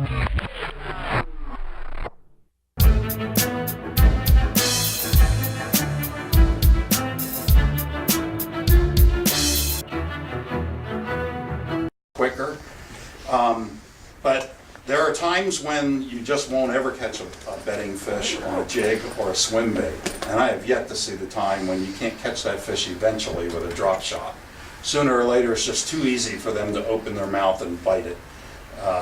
Quicker, but there are times when you just won't ever catch a bedding fish on a jig or a swim bait, and I have yet to see the time when you can't catch that fish eventually with a drop shot. Sooner or later, it's just too easy for them to open their mouth and bite it.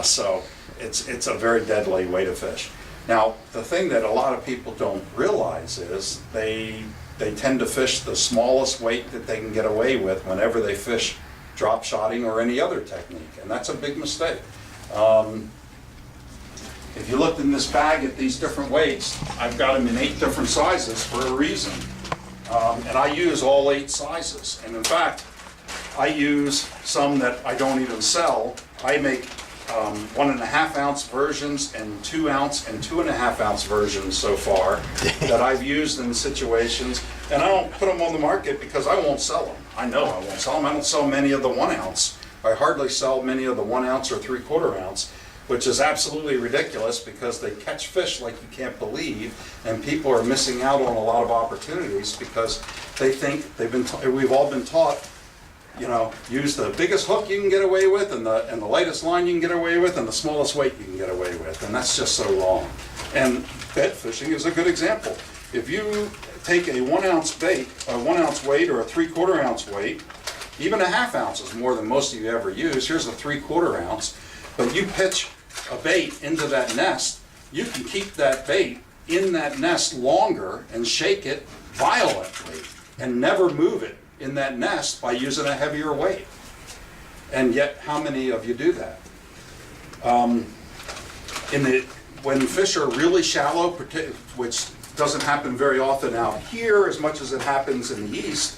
So it's a very deadly way to fish. Now, the thing that a lot of people don't realize is they tend to fish the smallest weight that they can get away with whenever they fish drop shotting or any other technique, and that's a big mistake. If you looked in this bag at these different weights, I've got them in 8 different sizes for a reason. And I use all 8 sizes. And in fact, I use some that I don't even sell. I make 1.5 ounce versions and 2 ounce and 2.5 ounce versions so far that I've used in situations. And I don't put them on the market because I won't sell them. I know I won't sell them. I don't sell many of the 1 ounce. I hardly sell many of the 1 ounce or 3/4 ounce, which is absolutely ridiculous because they catch fish like you can't believe, and people are missing out on a lot of opportunities because they think we've all been taught, you know, use the biggest hook you can get away with and the lightest line you can get away with and the smallest weight you can get away with, and that's just so wrong. And bed fishing is a good example. If you take a 1 ounce bait, a 1 ounce weight or a 3/4 ounce weight, even a 1/2 ounce is more than most of you ever use. Here's a 3/4 ounce, but you pitch a bait into that nest, you can keep that bait in that nest longer and shake it violently and never move it in that nest by using a heavier weight. And yet, how many of you do that? When fish are really shallow, which doesn't happen very often out here as much as it happens in the east,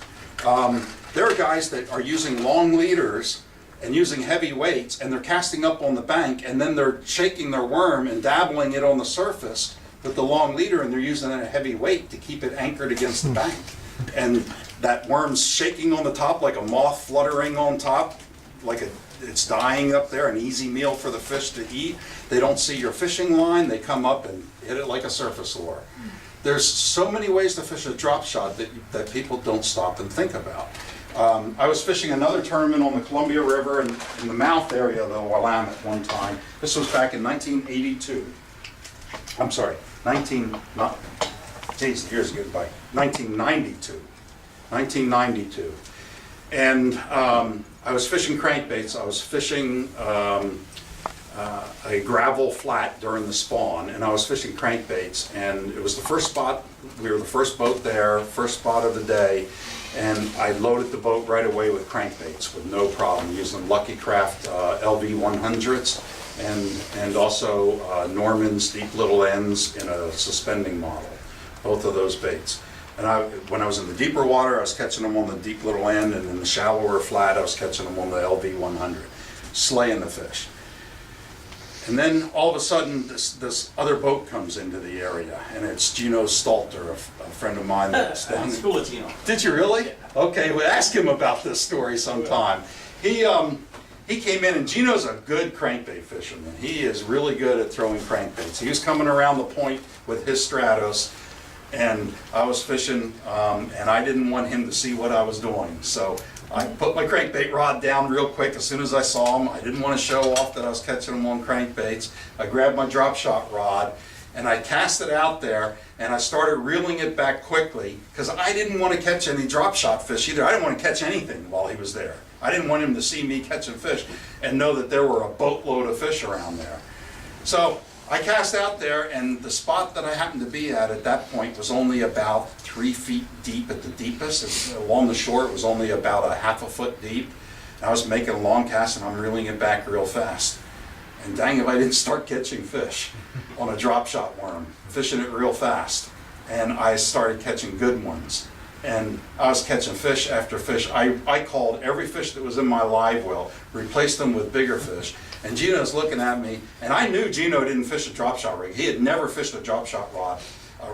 there are guys that are using long leaders and using heavy weights, and they're casting up on the bank, and then they're shaking their worm and dabbling it on the surface with the long leader, and they're using a heavy weight to keep it anchored against the bank. And that worm's shaking on the top like a moth fluttering on top, like it's dying up there, an easy meal for the fish to eat. They don't see your fishing line, they come up and hit it like a surface lure. There's so many ways to fish a drop shot that people don't stop and think about. I was fishing another tournament on the Columbia River in the mouth area of the Willamette one time. This was back in 1982. I'm sorry, geez, the years get by. 1992. 1992. And I was fishing crankbaits. I was fishing a gravel flat during the spawn, and I was fishing crankbaits, and it was the first spot. We were the first boat there, first spot of the day, and I loaded the boat right away with crankbaits with no problem, using Lucky Craft LV 100s and also Norman's deep little ends in a suspending model, both of those baits. And when I was in the deeper water, I was catching them on the deep little end, and in the shallower flat, I was catching them on the LV 100, slaying the fish. And then all of a sudden, this other boat comes into the area, and it's Gino Stalter, a friend of mine that's down there. School of Gino. Did you really? Yeah. Okay, well, ask him about this story sometime. He came in, and Gino's a good crankbait fisherman. He is really good at throwing crankbaits. He was coming around the point with his Stratos, and I was fishing, and I didn't want him to see what I was doing. So I put my crankbait rod down real quick as soon as I saw him. I didn't want to show off that I was catching them on crankbaits. I grabbed my drop shot rod, and I cast it out there, and I started reeling it back quickly because I didn't want to catch any drop shot fish either. I didn't want to catch anything while he was there. I didn't want him to see me catching fish and know that there were a boatload of fish around there. So I cast out there, and the spot that I happened to be at that point was only about 3 feet deep at the deepest. Along the shore, it was only about a 1/2 foot deep. And I was making a long cast, and I'm reeling it back real fast. And dang if I didn't start catching fish on a drop shot worm, fishing it real fast. And I started catching good ones. And I was catching fish after fish. I called every fish that was in my live well, replaced them with bigger fish. And Gino's looking at me, and I knew Gino didn't fish a drop shot rig. He had never fished a drop shot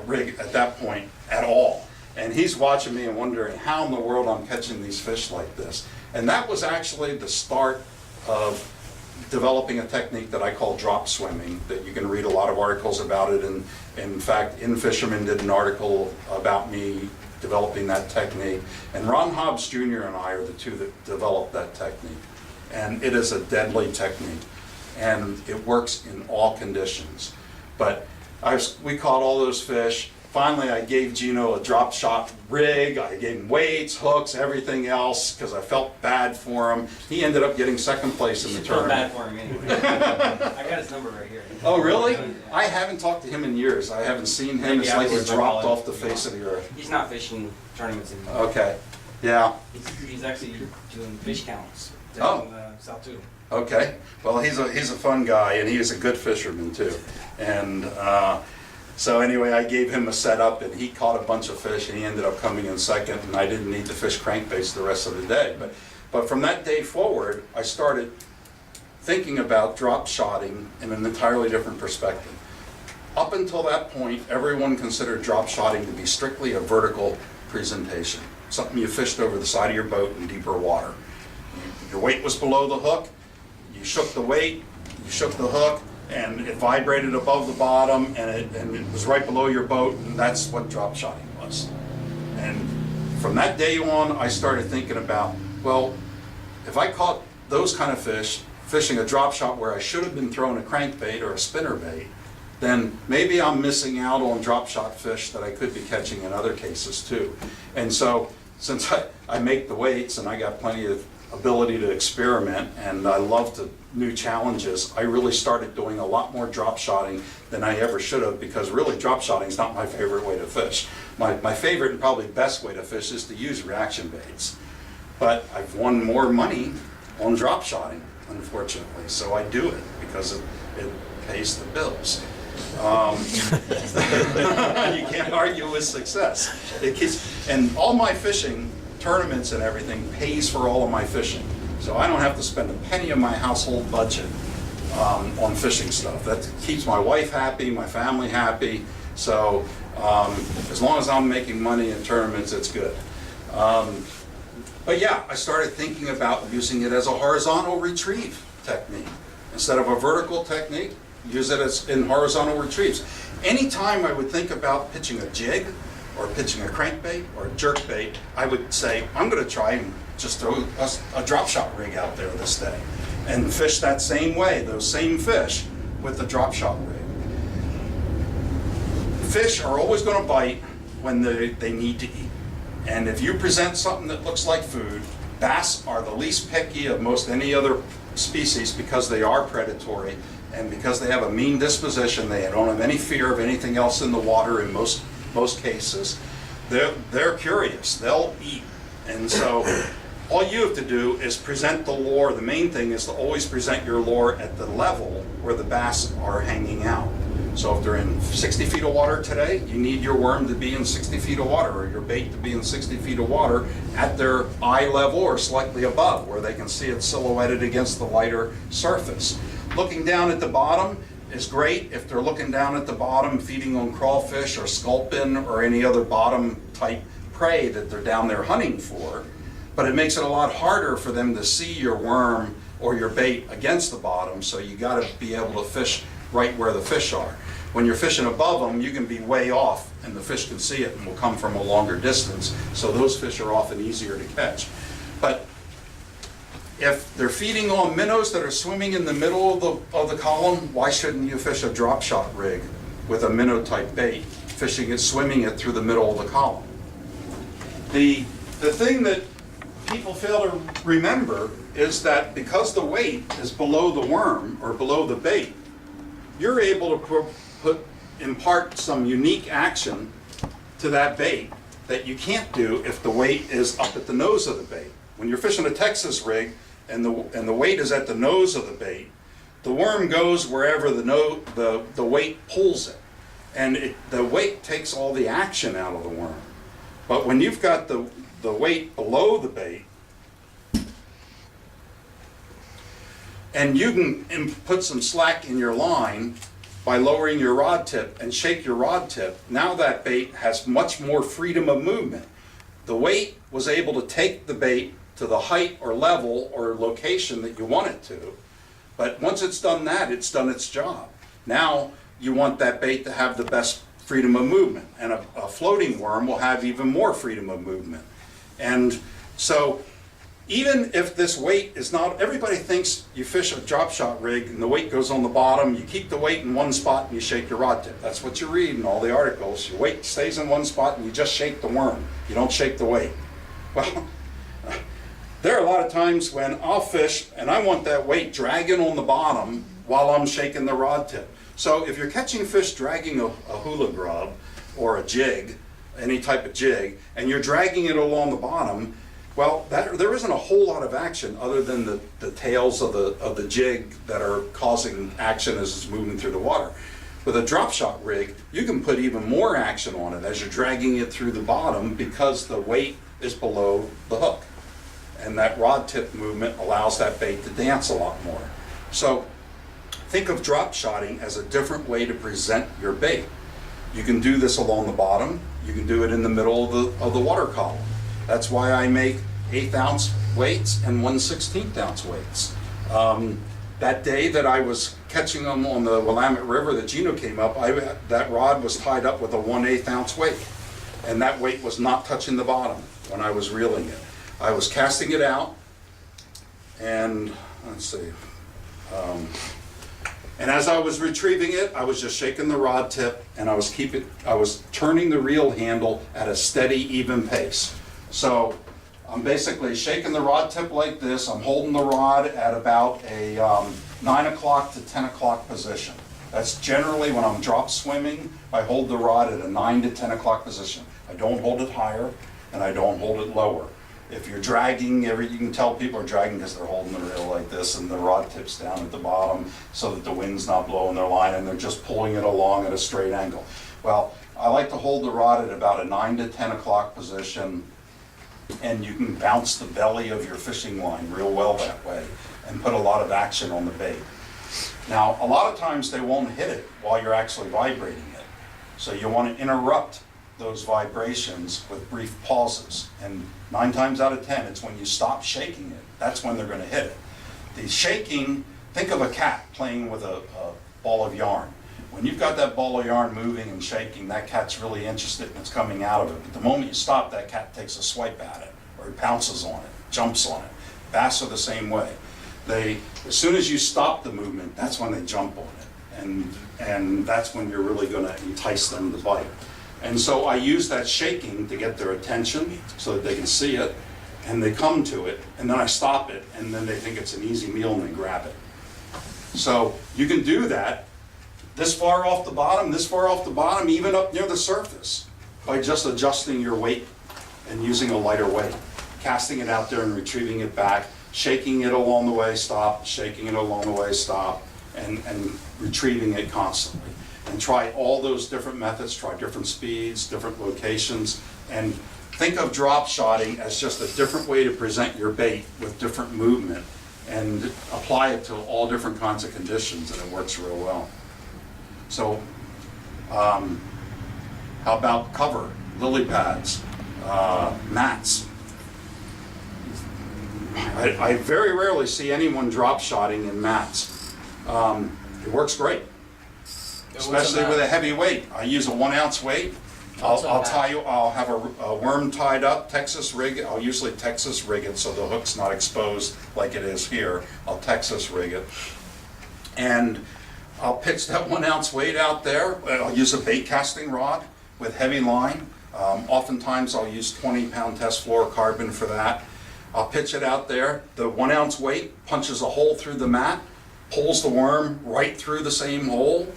rig at that point at all. And he's watching me and wondering how in the world I'm catching these fish like this. And that was actually the start of developing a technique that I call drop swimming, that you can read a lot of articles about it, and in fact, In Fisherman did an article about me developing that technique. And Ron Hobbs Jr. and I are the two that developed that technique. And it is a deadly technique, and it works in all conditions. But we caught all those fish. Finally, I gave Gino a drop shot rig. I gave him weights, hooks, everything else, because I felt bad for him. He ended up getting second place in the tournament. Bad for him anyway. I got his number right here. Oh, really? I haven't talked to him in years. I haven't seen him. It's like he dropped off the face of the earth. He's not fishing tournaments anymore. Okay. Yeah. He's actually doing fish counts Oh. down South Too. Okay. Well, he's a fun guy, and he is a good fisherman too. And so anyway, I gave him a setup, and he caught a bunch of fish, and he ended up coming in second, and I didn't need to fish crankbaits the rest of the day. But from that day forward, I started thinking about drop shotting in an entirely different perspective. Up until that point, everyone considered drop shotting to be strictly a vertical presentation, something you fished over the side of your boat in deeper water. Your weight was below the hook, you shook the weight, you shook the hook, and it vibrated above the bottom, and it was right below your boat, and that's what drop shotting was. And from that day on, I started thinking about, well, if I caught those kind of fish fishing a drop shot where I should have been throwing a crankbait or a spinnerbait, then maybe I'm missing out on drop shot fish that I could be catching in other cases too. And so, since I make the weights and I got plenty of ability to experiment, and I love new challenges, I really started doing a lot more drop shotting than I ever should have, because really drop shotting is not my favorite way to fish. My favorite and probably best way to fish is to use reaction baits. But I've won more money on drop shotting, unfortunately, so I do it because it pays the bills. You can't argue with success. And all my fishing, tournaments and everything, pays for all of my fishing. So I don't have to spend a penny of my household budget on fishing stuff. That keeps my wife happy, my family happy. So as long as I'm making money in tournaments, it's good. But yeah, I started thinking about using it as a horizontal retrieve technique. Instead of a vertical technique, use it as in horizontal retrieves. Anytime I would think about pitching a jig, or pitching a crankbait or a jerkbait, I would say, I'm going to try and just throw a drop shot rig out there this day and fish that same way, those same fish with the drop shot rig. Fish are always going to bite when they need to eat. And if you present something that looks like food, bass are the least picky of most any other species, because they are predatory and because they have a mean disposition. They don't have any fear of anything else in the water in most cases. They're curious, they'll eat. And so all you have to do is present the lure. The main thing is to always present your lure at the level where the bass are hanging out. So if they're in 60 feet of water today, you need your worm to be in 60 feet of water, or your bait to be in 60 feet of water at their eye level or slightly above, where they can see it silhouetted against the lighter surface. Looking down at the bottom is great if they're looking down at the bottom feeding on crawfish or sculpin or any other bottom type prey that they're down there hunting for. But it makes it a lot harder for them to see your worm or your bait against the bottom, so you got to be able to fish right where the fish are. When you're fishing above them, you can be way off and the fish can see it and will come from a longer distance, so those fish are often easier to catch. But if they're feeding on minnows that are swimming in the middle of the column, why shouldn't you fish a drop shot rig with a minnow type bait, swimming it through the middle of the column? The thing that people fail to remember is that because the weight is below the worm or below the bait, you're able to impart some unique action to that bait that you can't do if the weight is up at the nose of the bait. When you're fishing a Texas rig and the weight is at the nose of the bait, the worm goes wherever the weight pulls it, and the weight takes all the action out of the worm. But when you've got the weight below the bait, and you can put some slack in your line by lowering your rod tip and shake your rod tip, now that bait has much more freedom of movement. The weight was able to take the bait to the height or level or location that you want it to, But once it's done that, it's done its job. Now, you want that bait to have the best freedom of movement, and a floating worm will have even more freedom of movement. And so, even if this weight is not, everybody thinks you fish a drop shot rig and the weight goes on the bottom, you keep the weight in one spot and you shake your rod tip. That's what you read in all the articles. Your weight stays in one spot and you just shake the worm. You don't shake the weight. Well, there are a lot of times when I'll fish and I want that weight dragging on the bottom while I'm shaking the rod tip. So if you're catching fish dragging a hula grub or a jig, any type of jig, and you're dragging it along the bottom, well, there isn't a whole lot of action other than the tails of the jig that are causing action as it's moving through the water. With a drop shot rig, you can put even more action on it as you're dragging it through the bottom because the weight is below the hook. And that rod tip movement allows that bait to dance a lot more. So think of drop shotting as a different way to present your bait. You can do this along the bottom, you can do it in the middle of the water column. That's why I make 1/8 ounce weights and 1/16 ounce weights. That day that I was catching them on the Willamette River that Gino came up, that rod was tied up with a 1/8 ounce weight. And that weight was not touching the bottom when I was reeling it. I was casting it out, and let's see. And as I was retrieving it, I was just shaking the rod tip, and I was turning the reel handle at a steady, even pace. So I'm basically shaking the rod tip like this. I'm holding the rod at about a 9 o'clock to 10 o'clock position. That's generally when I'm drop swimming, I hold the rod at a 9 to 10 o'clock position. I don't hold it higher, and I don't hold it lower. If you're dragging, you can tell people are dragging because they're holding the reel like this and the rod tips down at the bottom so that the wind's not blowing their line and they're just pulling it along at a straight angle. Well, I like to hold the rod at about a 9 to 10 o'clock position, and you can bounce the belly of your fishing line real well that way and put a lot of action on the bait. Now, a lot of times they won't hit it while you're actually vibrating it. So you want to interrupt those vibrations with brief pauses. And 9 times out of 10, it's when you stop shaking it. That's when they're going to hit it. The shaking, think of a cat playing with a ball of yarn. When you've got that ball of yarn moving and shaking, that cat's really interested and it's coming out of it. But the moment you stop, that cat takes a swipe at it, or it pounces on it, jumps on it. Bass are the same way. As soon as you stop the movement, that's when they jump on it. And that's when you're really going to entice them to bite. And so I use that shaking to get their attention so that they can see it, and they come to it, and then I stop it, and then they think it's an easy meal and they grab it. So you can do that this far off the bottom, even up near the surface, by just adjusting your weight and using a lighter weight. Casting it out there and retrieving it back, shaking it along the way, stop, shaking it along the way, stop, and retrieving it constantly. And try all those different methods, try different speeds, different locations, and think of drop shotting as just a different way to present your bait with different movement, and apply it to all different kinds of conditions, and it works real well. So, how about cover, lily pads, mats? I very rarely see anyone drop shotting in mats. It works great. Especially with a heavy weight. I use a 1 ounce weight. I'll have a worm tied up, Texas rig. I'll usually Texas rig it so the hook's not exposed like it is here. I'll Texas rig it. And I'll pitch that 1 ounce weight out there. I'll use a bait casting rod with heavy line. Oftentimes I'll use 20-pound test fluorocarbon for that. I'll pitch it out there. The 1 ounce weight punches a hole through the mat, pulls the worm right through the same hole.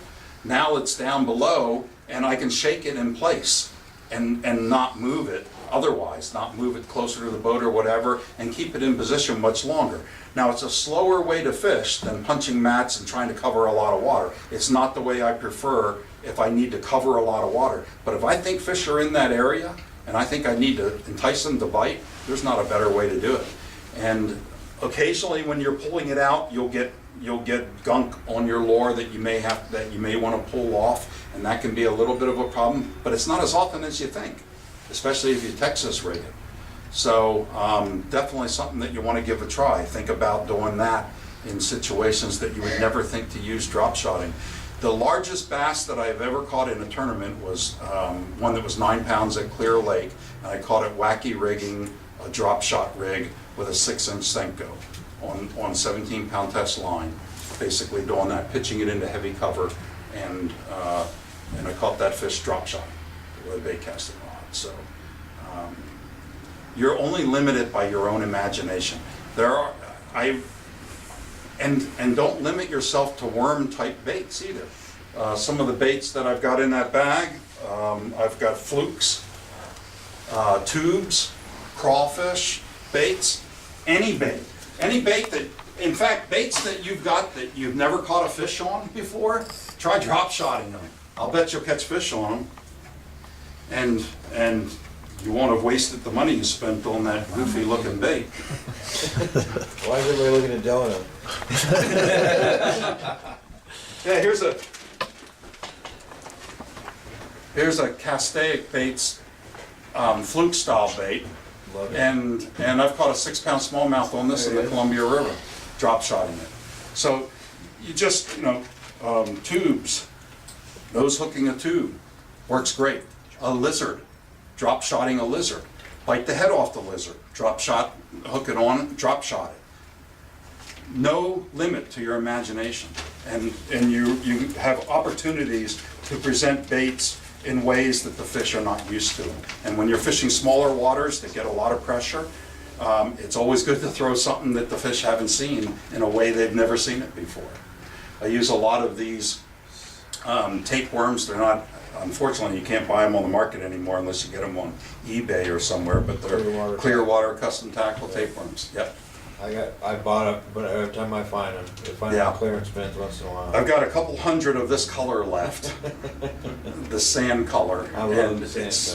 Now it's down below, and I can shake it in place and not move it otherwise, not move it closer to the boat or whatever, and keep it in position much longer. Now, it's a slower way to fish than punching mats and trying to cover a lot of water. It's not the way I prefer if I need to cover a lot of water. But if I think fish are in that area, and I think I need to entice them to bite, there's not a better way to do it. And occasionally when you're pulling it out, you'll get gunk on your lure that you may want to pull off, and that can be a little bit of a problem, but it's not as often as you think, especially if you Texas rig it. So definitely something that you want to give a try. Think about doing that in situations that you would never think to use drop shotting. The largest bass that I've ever caught in a tournament was one that was 9 pounds at Clear Lake, and I caught it wacky rigging a drop shot rig with a 6-inch Senko on 17-pound test line, basically doing that, pitching it into heavy cover, and I caught that fish drop shot with a bait casting rod. So you're only limited by your own imagination. And don't limit yourself to worm-type baits either. Some of the baits that I've got in that bag, I've got flukes, tubes, crawfish, baits, any bait that, in fact, baits that you've got that you've never caught a fish on before, try drop shotting them. I'll bet you'll catch fish on them, and you won't have wasted the money you spent on that goofy-looking bait. Why is everybody looking at Delano? Yeah, here's a Castaic baits, fluke style bait, Love it. and I've caught a 6-pound smallmouth on this in the Columbia River, drop shotting it. So you just, tubes, nose hooking a tube works great. A lizard, drop shotting a lizard, bite the head off the lizard, drop shot, hook it on, drop shot it. No limit to your imagination, and you have opportunities to present baits in ways that the fish are not used to. And when you're fishing smaller waters that get a lot of pressure, it's always good to throw something that the fish haven't seen in a way they've never seen it before. I use a lot of these tapeworms. They're not, unfortunately, you can't buy them on the market anymore unless you get them on eBay or somewhere, but they're Clearwater custom tackle tapeworms. Yep. I bought it, but every time I find them, Yeah. clearance bins once in a while. I've got a couple hundred of this color left, the sand color. I love and the sand it's-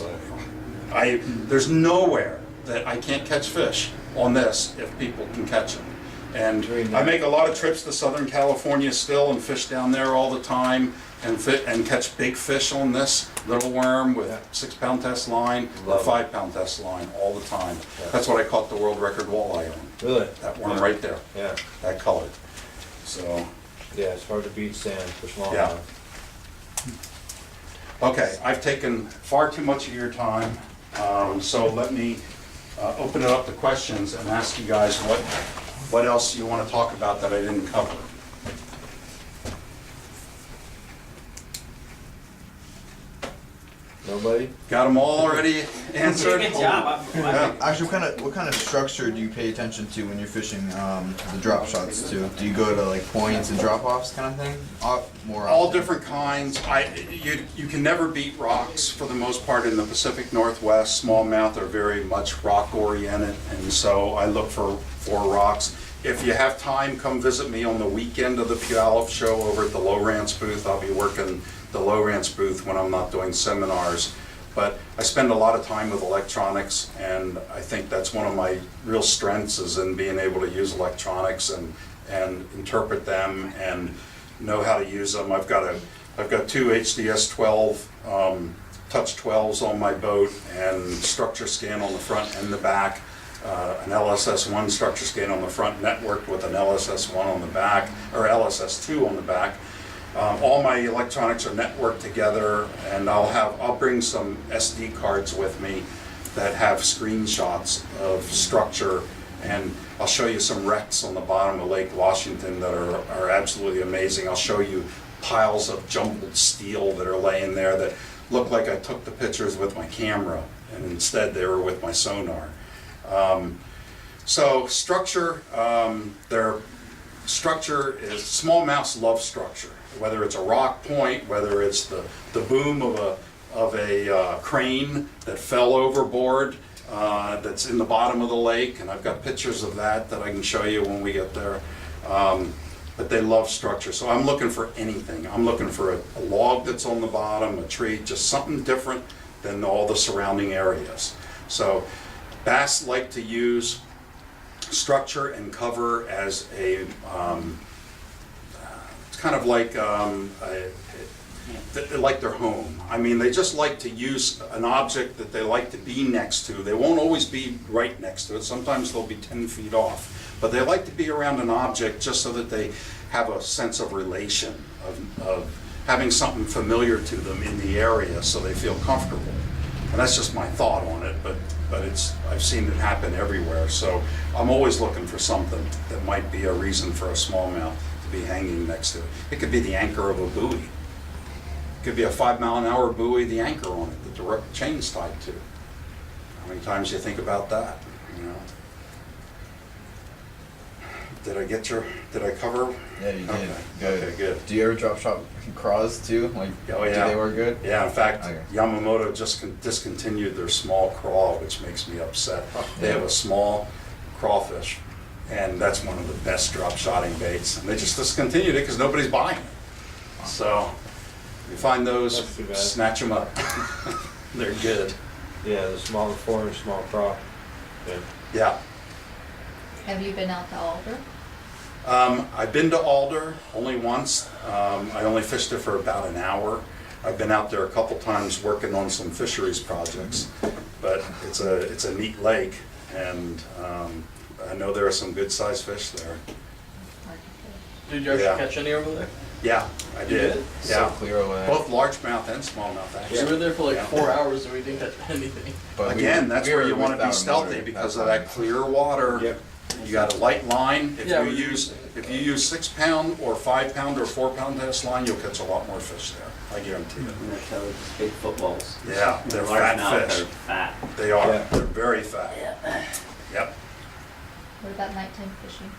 color. There's nowhere that I can't catch fish on this if people can catch them. And Very I nice. make a lot of trips to Southern California still and fish down there all the time and catch big fish on this little worm with Yeah. 6-pound test line or Love it. 5-pound test line all the time. Yeah. That's what I caught the world record walleye on, Really? that worm right there, Yeah, that color. So, yeah, it's hard to beat sand for small Yeah. ones. okay, I've taken far too much of your time, so let me open it up to questions and ask you guys what else you want to talk about that I didn't cover. Nobody? Got them all already answered? Good job. Yeah. Actually, what kind of structure do you pay attention to when you're fishing the drop shots too? Do you go to like points and drop offs kind of thing? More All often? different kinds. You can never beat rocks for the most part in the Pacific Northwest. Smallmouth are very much rock oriented, and so I look for rocks. If you have time, come visit me on the weekend of the Puyallup show over at the Lowrance booth. I'll be working the Lowrance booth when I'm not doing seminars. But I spend a lot of time with electronics, and I think that's one of my real strengths is in being able to use electronics and interpret them and know how to use them. I've got two HDS 12 touch 12s on my boat and structure scan on the front and the back. An LSS1 structure scan on the front networked with an LSS1 on the back, or LSS2 on the back. All my electronics are networked together, and I'll bring some SD cards with me that have screenshots of structure, and I'll show you some wrecks on the bottom of Lake Washington that are absolutely amazing. I'll show you piles of jumbled steel that are laying there that look like I took the pictures with my camera, and instead they were with my sonar. So structure, structure is, smallmouths love structure, whether it's a rock point, whether it's the boom of a crane that fell overboard that's in the bottom of the lake, and I've got pictures of that I can show you when we get there. But they love structure, so I'm looking for anything. I'm looking for a log that's on the bottom, a tree, just something different than all the surrounding areas. So bass like to use structure and cover as a, it's kind of like that like their home. I mean, they just like to use an object that they like to be next to. They won't always be right next to it. Sometimes they'll be 10 feet off. But they like to be around an object just so that they have a sense of relation, of having something familiar to them in the area so they feel comfortable. And that's just my thought on it, but I've seen it happen everywhere. So I'm always looking for something that might be a reason for a smallmouth to be hanging next to it. It could be the anchor of a buoy. It could be a 5-mile-an-hour buoy, the anchor on it, that the chain's tied to. How many times do you think about that, you know? Did I cover? Yeah, you did. Okay. Good. Okay, good. Do you ever drop shot craws too? Like, Oh, yeah. do they work good? Yeah, in fact, Okay. Yamamoto just discontinued their small craw, which makes me upset. They have a small crawfish, and that's one of the best drop shotting baits. And they just discontinued it because nobody's buying it. So, if you find those, That's too bad. snatch them up. They're good. Yeah, the small 4-inch small craw. Yeah. Yeah. Have you been out to Alder? I've been to Alder only once. I only fished it for about an hour. I've been out there a couple times working on some fisheries projects, but it's a neat lake, and I know there are some good sized fish there. Did you actually Yeah. catch any over there? Yeah, I You did. did? Yeah, So clear away. both largemouth and smallmouth actually. We were there for like Yeah. 4 hours and we didn't catch anything. But we Again, were- that's we where were you want to be without a stealthy motor, because that's of why. that clear water. Yep. You got a light line. Yeah, If you use 6-pound or 5-pound or 4-pound test line, you'll catch a lot more fish there. I guarantee you. And they're toads, big footballs. Yeah, they're Largemouth fat fish. are fat. They are. Yeah. They're very fat. Yep. What about nighttime fishing?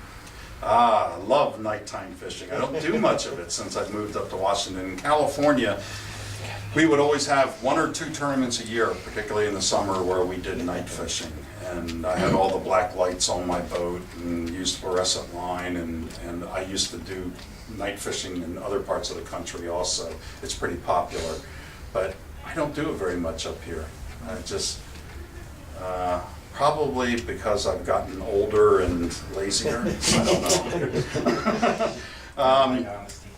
Ah, I love nighttime fishing. I don't do much of it since I've moved up to Washington. In California, we would always have 1 or 2 tournaments a year, particularly in the summer, where we did night fishing. And I had all the black lights on my boat and used fluorescent line, and I used to do night fishing in other parts of the country also. It's pretty popular, but I don't do it very much up here. I just, probably because I've gotten older and lazier. I don't know. Honesty.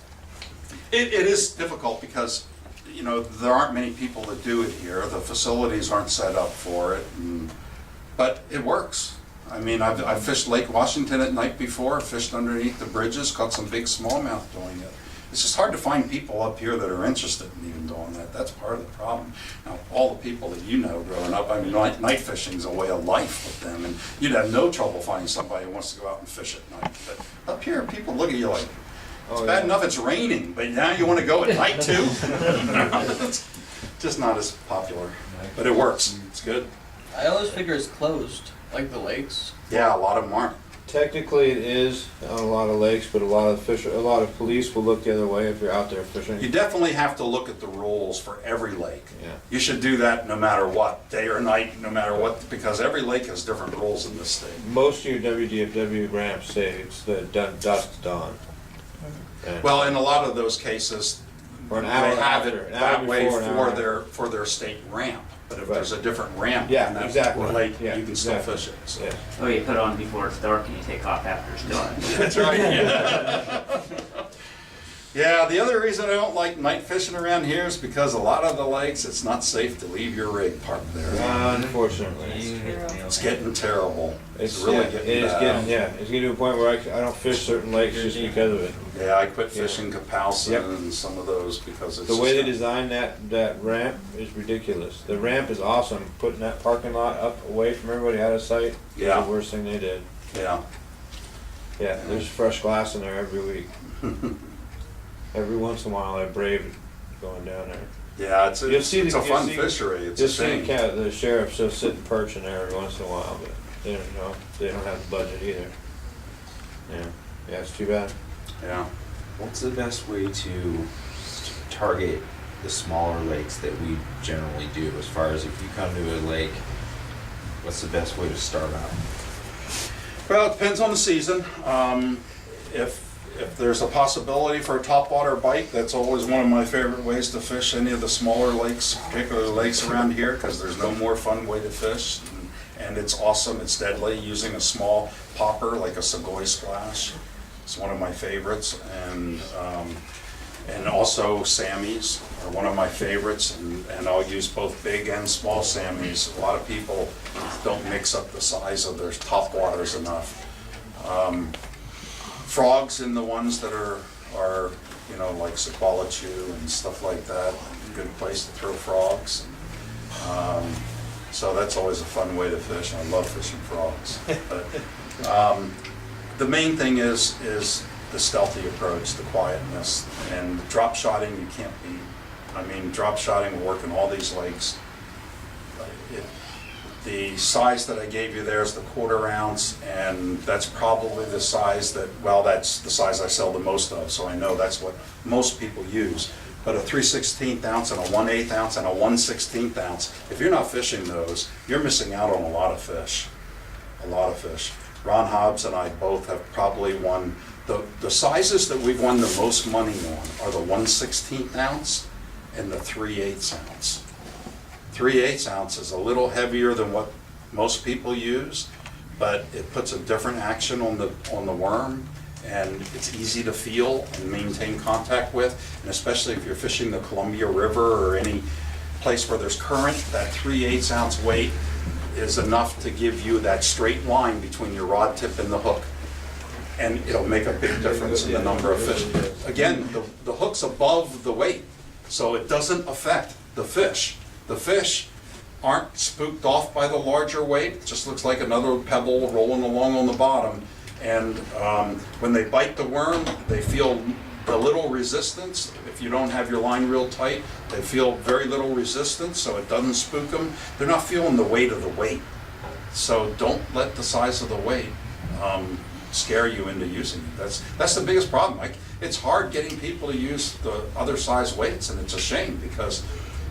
It is difficult because, you know, there aren't many people that do it here. The facilities aren't set up for it, but it works. I mean, I've fished Lake Washington at night before, fished underneath the bridges, caught some big smallmouth doing it. It's just hard to find people up here that are interested in even doing that. That's part of the problem. Now, all the people that you know growing up, I mean, night fishing's a way of life with them, and you'd have no trouble finding somebody who wants to go out and fish at night. But up here, people look at you like, it's Oh, bad yeah. enough it's raining, but now you want to go at night too? It's just not as popular, but it works. It's good. I always figure it's closed, like the lakes. Yeah, a lot of them aren't. Technically, it is on a lot of lakes, but a lot of police will look the other way if you're out there fishing. You definitely have to look at the rules for every lake. Yeah. You should do that no matter what, day or night, no matter what, because every lake has different rules in this state. Most of your WDFW ramps say it's the dusk to dawn. And- Well, in a lot of those cases, Or an they hour have after, it an hour that way before, an hour for their state ramp. But if Right. there's a different ramp Yeah, in that exactly. lake, Yeah, you can still exactly. fish it. So. Yeah. Oh, you put it on before it's dark and you take off after it's dark. That's right. Yeah. Yeah, the other reason I don't like night fishing around here is because a lot of the lakes, it's not safe to leave your rig parked there. Unfortunately. It's getting terrible. It's really yeah, getting it is bad. it's getting to a point where I don't fish certain lakes just because of it. Yeah, I quit fishing Capalson Yep. and some of those because it's The way they just- designed that ramp is ridiculous. The ramp is awesome. Putting that parking lot up away from everybody out of sight is Yeah. the worst thing they did. Yeah. Yeah, there's fresh glass in there every week. Every once in a while I brave it going down there. Yeah, it's You'll see a you'll fun see- fishery. It's a Just see shame. the sheriff still sitting perch in there every once in a while, but they don't know, they don't have the budget either. Yeah, it's too bad. Yeah. What's the best way to target the smaller lakes that we generally do? As far as if you come to a lake, what's the best way to start out? Well, it depends on the season. If there's a possibility for a topwater bite, that's always one of my favorite ways to fish any of the smaller lakes, particularly lakes around here, because there's no more fun way to fish. And it's awesome, it's deadly, using a small popper like a Segoy Splash. It's one of my favorites. And And also Sammys are one of my favorites, and I'll use both big and small Sammys. A lot of people don't mix up the size of their top waters enough. Frogs in the ones that are like Sequalichew and stuff like that, good place to throw frogs. So that's always a fun way to fish. I love fishing frogs. But, the main thing is the stealthy approach, the quietness, and drop shotting you can't beat. I mean, drop shotting will work in all these lakes. The size that I gave you there is the 1/4 ounce, and that's probably the size that's the size I sell the most of, so I know that's what most people use. But a 3/16 ounce and a 1/8 ounce and a 1/16 ounce, if you're not fishing those, you're missing out on a lot of fish. A lot of fish. Ron Hobbs and I both have probably won, the sizes that we've won the most money on are the 1/16 ounce and the 3/8 ounce. 3/8 ounce is a little heavier than what most people use, but it puts a different action on the worm, and it's easy to feel and maintain contact with, and especially if you're fishing the Columbia River or any place where there's current, that 3/8 ounce weight is enough to give you that straight line between your rod tip and the hook, and it'll make a big difference in the number of fish. Again, the hook's above the weight, so it doesn't affect the fish. The fish aren't spooked off by the larger weight. It just looks like another pebble rolling along on the bottom. And when they bite the worm, they feel the little resistance. If you don't have your line real tight, they feel very little resistance, so it doesn't spook them. They're not feeling the weight of the weight. So don't let the size of the weight scare you into using it. That's the biggest problem. It's hard getting people to use the other size weights, and it's a shame, because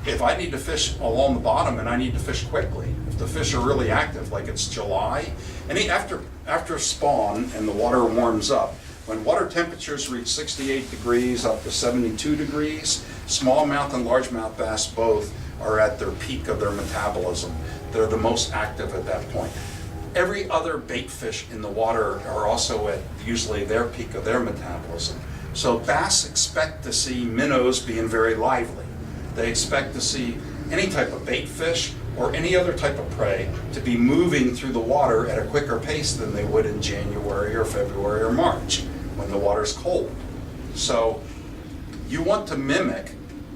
if I need to fish along the bottom and I need to fish quickly, if the fish are really active, like it's July, and after spawn and the water warms up, when water temperatures reach 68 degrees up to 72 degrees, smallmouth and largemouth bass both are at their peak of their metabolism. They're the most active at that point. Every other bait fish in the water are also at usually their peak of their metabolism. So bass expect to see minnows being very lively. They expect to see any type of bait fish or any other type of prey to be moving through the water at a quicker pace than they would in January or February or March when the water's cold. So you want to mimic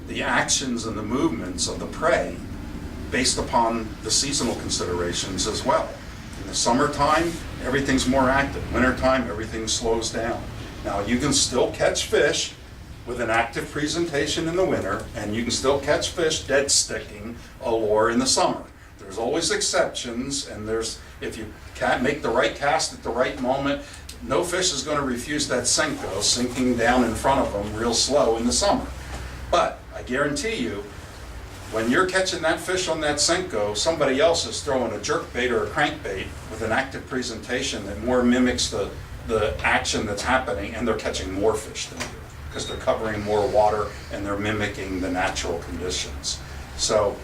the actions and the movements of the prey based upon the seasonal considerations as well. In the summertime, everything's more active. Wintertime, everything slows down. Now, you can still catch fish with an active presentation in the winter, and you can still catch fish dead sticking a lure in the summer. There's always exceptions, and if you can't make the right cast at the right moment, no fish is going to refuse that Senko sinking down in front of them real slow in the summer. But I guarantee you, when you're catching that fish on that Senko, somebody else is throwing a jerkbait or a crankbait with an active presentation that more mimics the action that's happening, and they're catching more fish than you, because they're covering more water and they're mimicking the natural conditions. So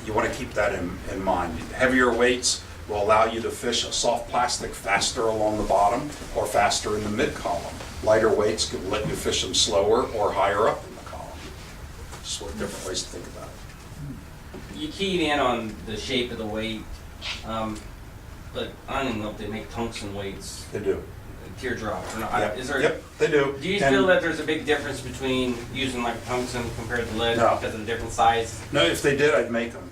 you want to keep that in mind. Heavier weights will allow you to fish a soft plastic faster along the bottom or faster in the mid-column. Lighter weights could let you fish them slower or higher up in the column. Just different ways to think about it. You keyed in on the shape of the weight, but I don't even know if they make tungsten weights, They do. teardrop or not. Yep. Is there? Yep, they do. Do you And- feel that there's a big difference between using like tungsten compared to lead No. because of the different size? No, if they did, I'd make them.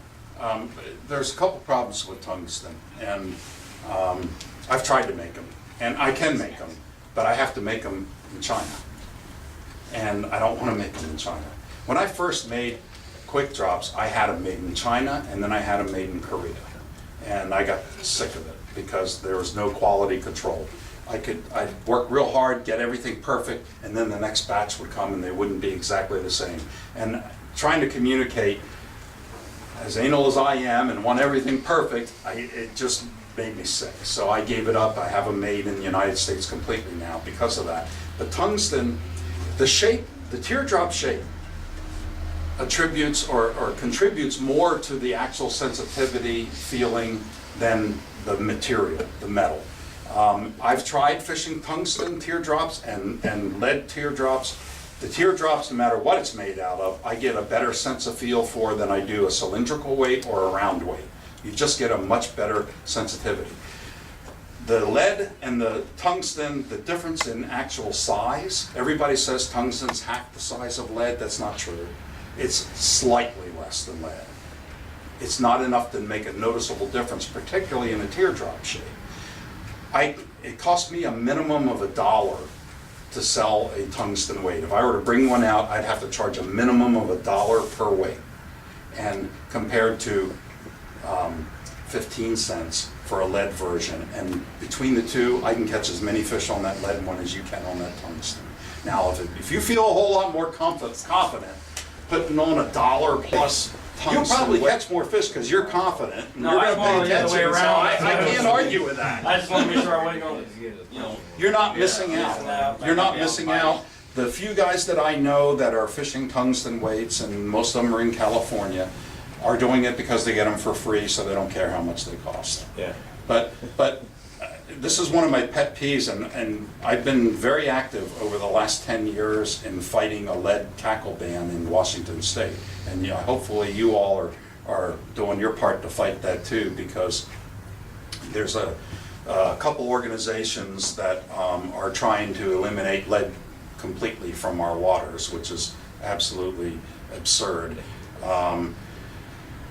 There's a couple problems with tungsten, and I've tried to make them, and I can make them, but I have to make them in China, and I don't want to make them in China. When I first made quick drops, I had them made in China, and then I had them made in Korea, and I got sick of it because there was no quality control. I'd work real hard, get everything perfect, and then the next batch would come and they wouldn't be exactly the same. And trying to communicate, as anal as I am and want everything perfect, it just made me sick. So I gave it up. I have them made in the United States completely now because of that. But tungsten, the shape, the teardrop shape, attributes or contributes more to the actual sensitivity feeling than the material, the metal. I've tried fishing tungsten teardrops and lead teardrops, The teardrops, no matter what it's made out of, I get a better sense of feel for than I do a cylindrical weight or a round weight. You just get a much better sensitivity. The lead and the tungsten, the difference in actual size, everybody says tungsten's half the size of lead. That's not true. It's slightly less than lead. It's not enough to make a noticeable difference, particularly in a teardrop shape. It cost me a minimum of $1 to sell a tungsten weight. If I were to bring one out, I'd have to charge a minimum of $1 per weight. And compared to 15 cents for a lead version. And between the two, I can catch as many fish on that lead one as you can on that tungsten. Now, if you feel a whole lot more confident putting on $1 plus tungsten, you'll probably catch more fish because you're confident. And No, you're I going to follow pay the other attention. way So around. I can't argue with that. I just want to make sure I wasn't going to, You're not missing out. You're not missing out. The few guys that I know that are fishing tungsten weights, and most of them are in California, are doing it because they get them for free, so they don't care how much they cost. Yeah. But this is one of my pet peeves, and I've been very active over the last 10 years in fighting a lead tackle ban in Washington State. And hopefully you all are doing your part to fight that too, because there's a couple organizations that are trying to eliminate lead completely from our waters, which is absolutely absurd.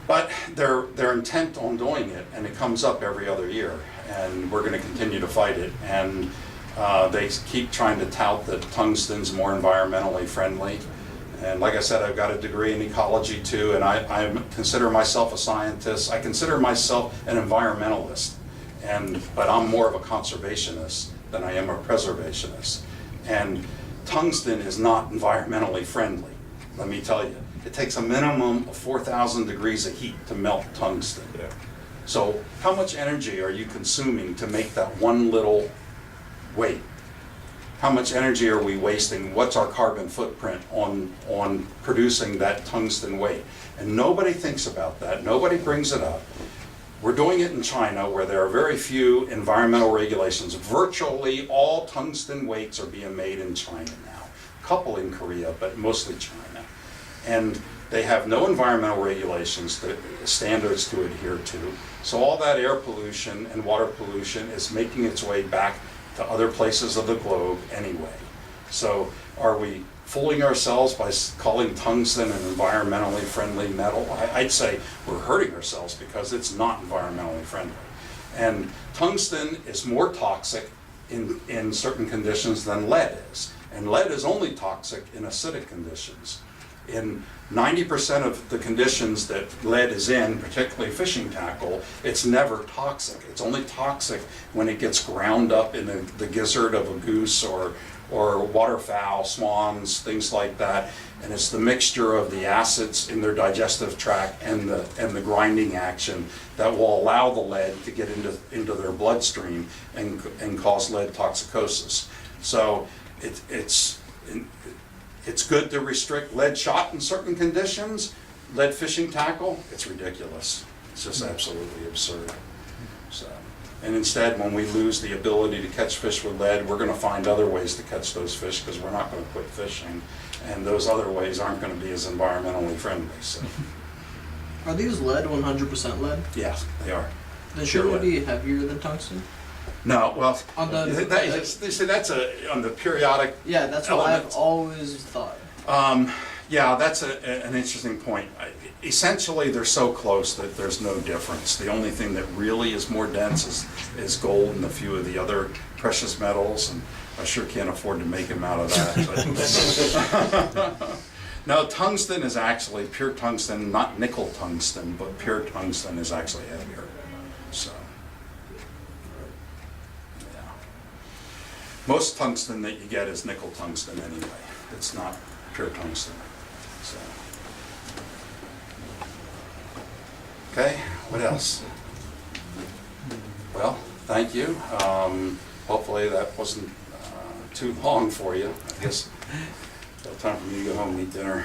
But they're intent on doing it, and it comes up every other year, and we're going to continue to fight it. And they keep trying to tout that tungsten's more environmentally friendly. And like I said, I've got a degree in ecology too, and I consider myself a scientist. I consider myself an environmentalist, but I'm more of a conservationist than I am a preservationist. And tungsten is not environmentally friendly, let me tell you. It takes a minimum of 4,000 degrees of heat to melt tungsten. Yeah. So how much energy are you consuming to make that one little weight? How much energy are we wasting? What's our carbon footprint on producing that tungsten weight? And nobody thinks about that. Nobody brings it up. We're doing it in China, where there are very few environmental regulations. Virtually all tungsten weights are being made in China now. A couple in Korea, but mostly China. And they have no environmental regulations, standards to adhere to. So all that air pollution and water pollution is making its way back to other places of the globe anyway. So are we fooling ourselves by calling tungsten an environmentally friendly metal? I'd say we're hurting ourselves because it's not environmentally friendly. And tungsten is more toxic in certain conditions than lead is. And lead is only toxic in acidic conditions. In 90% of the conditions that lead is in, particularly fishing tackle, it's never toxic. It's only toxic when it gets ground up in the gizzard of a goose or waterfowl, swans, things like that. And it's the mixture of the acids in their digestive tract and the grinding action that will allow the lead to get into their bloodstream and cause lead toxicosis. So it's good to restrict lead shot in certain conditions. Lead fishing tackle, it's ridiculous. It's just absolutely absurd. So, and instead, when we lose the ability to catch fish with lead, we're going to find other ways to catch those fish because we're not going to quit fishing. And those other ways aren't going to be as environmentally friendly. So, Are these lead 100% lead? yeah, they are. Then Sure shouldn't it lead. be heavier than tungsten? No, well, On the- that's on the periodic. Yeah, that's what elements. I've always thought. Yeah, that's an interesting point. Essentially, they're so close that there's no difference. The only thing that really is more dense is gold and a few of the other precious metals, and I sure can't afford to make them out of that. But no, tungsten is actually, pure tungsten, not nickel tungsten, but pure tungsten is actually heavier. So, yeah. Most tungsten that you get is nickel tungsten anyway. It's not pure tungsten. So. Okay, what else? Well, thank you. Hopefully that wasn't too long for you. I guess it's time for me to go home and eat dinner.